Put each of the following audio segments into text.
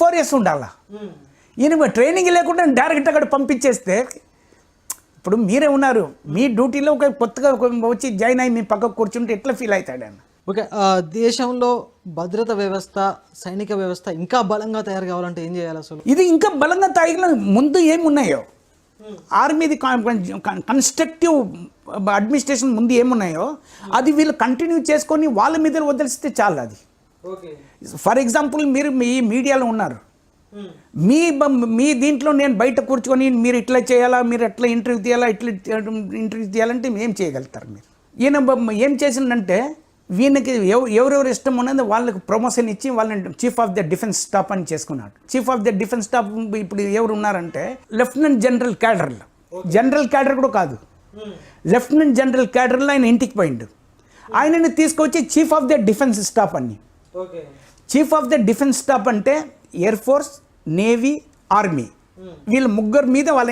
4 years ఉండాలా. ఈయన training లేకుండా డైరెక్ట్ అక్కడ పంపించేస్తే ఇప్పుడు మీరే ఉన్నారు, మీ డ్యూటీలో ఒక కొత్తగా వచ్చి జాయిన్ అయ్యి మీ పక్కకు కూర్చుంటే ఎట్లా ఫీల్ అవుతాడు ఆయన? ఓకే, దేశంలో భద్రత వ్యవస్థ, సైనిక వ్యవస్థ ఇంకా బలంగా తయారు కావాలంటే ఏం చేయాలి అసలు? ఇది ఇంకా బలంగా తయారు ముందు ఏమున్నాయో ఆర్మీది కన్స్ట్రక్టివ్ అడ్మినిస్ట్రేషన్ ముందు ఏమున్నాయో అది వీళ్ళు కంటిన్యూ చేసుకొని వాళ్ళ మీద వదిలిస్తే చాలు. అది ఫర్ ఎగ్జాంపుల్ మీరు మీ మీడియాలో ఉన్నారు, మీ దీంట్లో నేను బయట కూర్చొని మీరు ఇట్లా చేయాలా, మీరు ఎట్లా ఇంటర్వ్యూ తీయాలా, ఇట్లా ఇంటర్వ్యూ తీయాలంటే ఏం చేయగలుగుతారు మీరు? ఈయన ఏం చేసిందంటే వీళ్ళకి ఎవరెవరు ఇష్టం ఉన్నది వాళ్ళకి ప్రమోషన్ ఇచ్చి వాళ్ళని chief of the defence staff అని చేసుకున్నాడు. Chief of the defence staff ఇప్పుడు ఎవరు ఉన్నారంటే లెఫ్టినెంట్ జనరల్ క్యాడర్లో, జనరల్ క్యాడర్ కూడా కాదు, లెఫ్టినెంట్ జనరల్ క్యాడర్లో ఆయన ఇంటికి పోయిండు. ఆయనని తీసుకొచ్చి chief of the defence staff అని. Chief of the defence staff అంటే ఎయిర్ ఫోర్స్, నేవీ, ఆర్మీ వీళ్ళ ముగ్గురు మీద వాళ్ళ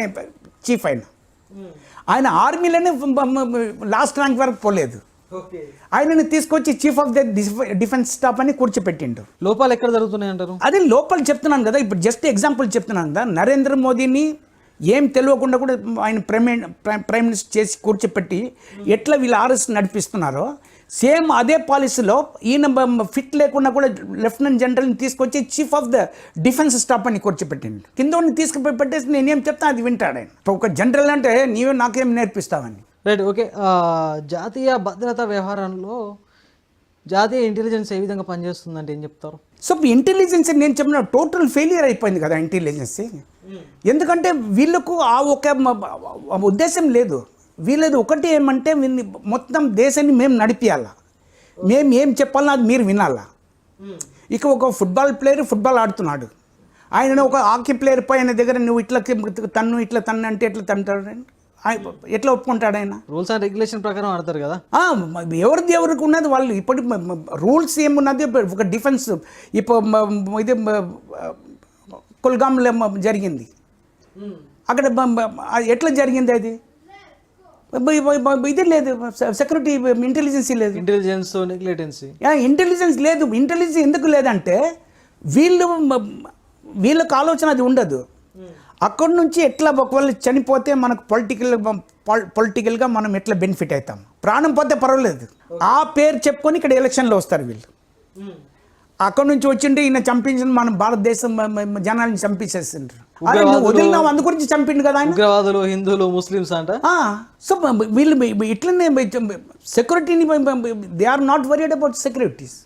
చీఫ్ ఆయన ఆర్మీలోనే లాస్ట్ ర్యాంక్ వరకు పోలేదు. ఆయనని తీసుకొచ్చి chief of the defence staff అని కూర్చోపెట్టిండు. లోపాలు ఎక్కడ జరుగుతున్నాయి అంటారు? అదే లోపల చెప్తున్నాను కదా, ఇప్పుడు జస్ట్ ఎగ్జాంపుల్ చెప్తున్నాను కదా. నరేంద్ర మోదీని ఏం తెలియకుండా కూడా ఆయన ప్రైమ్ మినిస్టర్ చేసి కూర్చోపెట్టి ఎట్లా వీళ్ళు ఆర్ఎస్ నడిపిస్తున్నారో సేమ్ అదే పాలసీలో ఈయన ఫిట్ లేకుండా కూడా లెఫ్టినెంట్ జనరల్ని తీసుకొచ్చి chief of the defence staff అని కూర్చోపెట్టిండు. కింద తీసుకుపోయి పెట్టేసి నేనేం చెప్తా అది వింటాడు ఆయన. ఒక జనరల్ అంటే నీవే నాకేం నేర్పిస్తావని. Right, okay. జాతీయ భద్రతా వ్యవహారంలో జాతీయ ఇంటెలిజెన్స్ ఏ విధంగా పనిచేస్తుందంటే ఏం చెప్తారు? సో ఇంటెలిజెన్స్ నేను చెప్పిన టోటల్ ఫెయిలియర్ అయిపోయింది కదా ఇంటెలిజెన్స్. ఎందుకంటే వీళ్ళకు ఆ ఒక ఉద్దేశం లేదు. వీళ్ళది ఒకటి ఏమంటే మొత్తం దేశాన్ని మేము నడిపియాలా, మేము ఏం చెప్పాలన్నా అది మీరు వినాలా. ఇక ఒక ఫుట్బాల్ ప్లేయర్ ఫుట్బాల్ ఆడుతున్నాడు, ఆయన ఒక హాకీ ప్లేయర్ పైన దగ్గర నువ్వు ఇట్లా తన్ను అంటే ఎట్లా తంటాడు, ఎట్లా ఒప్పుకుంటాడు ఆయన? రూల్స్ అండ్ రెగ్యులేషన్ ప్రకారం ఆడతారు కదా. ఎవరికి ఉన్నది వాళ్ళు. ఇప్పుడు రూల్స్ ఏమున్నది, ఒక డిఫెన్స్ ఇప్పుడు ఇది కుల్గాంలో జరిగింది, అక్కడ ఎట్లా జరిగింది అది? ఇది లేదు, సెక్యూరిటీ ఇంటెలిజెన్స్ లేదు, ఇంటెలిజెన్స్ నెగ్లిజెన్సీ, ఇంటెలిజెన్స్ లేదు. ఇంటెలిజెన్స్ ఎందుకు లేదంటే వీళ్ళకు ఆలోచన అది ఉండదు. అక్కడి నుంచి ఎట్లా ఒకవేళ చనిపోతే మనకు పొలిటికల్గా మనం ఎట్లా బెనిఫిట్ అవుతాం, ప్రాణం పోతే పర్వాలేదు ఆ పేరు చెప్పుకొని ఇక్కడ ఎలక్షన్లో వస్తారు వీళ్ళు. అక్కడి నుంచి వచ్చింటే ఈయన చంపించిన మన భారతదేశం జనాన్ని చంపించేసిండ్రు. వదిలినాం అందు గురించి చంపిండు కదా ఆయన. ఉగ్రవాదులు హిందువులు ముస్లిమ్స్ అంట. సో వీళ్ళు ఇట్లనే సెక్యూరిటీని they are not worried about securities.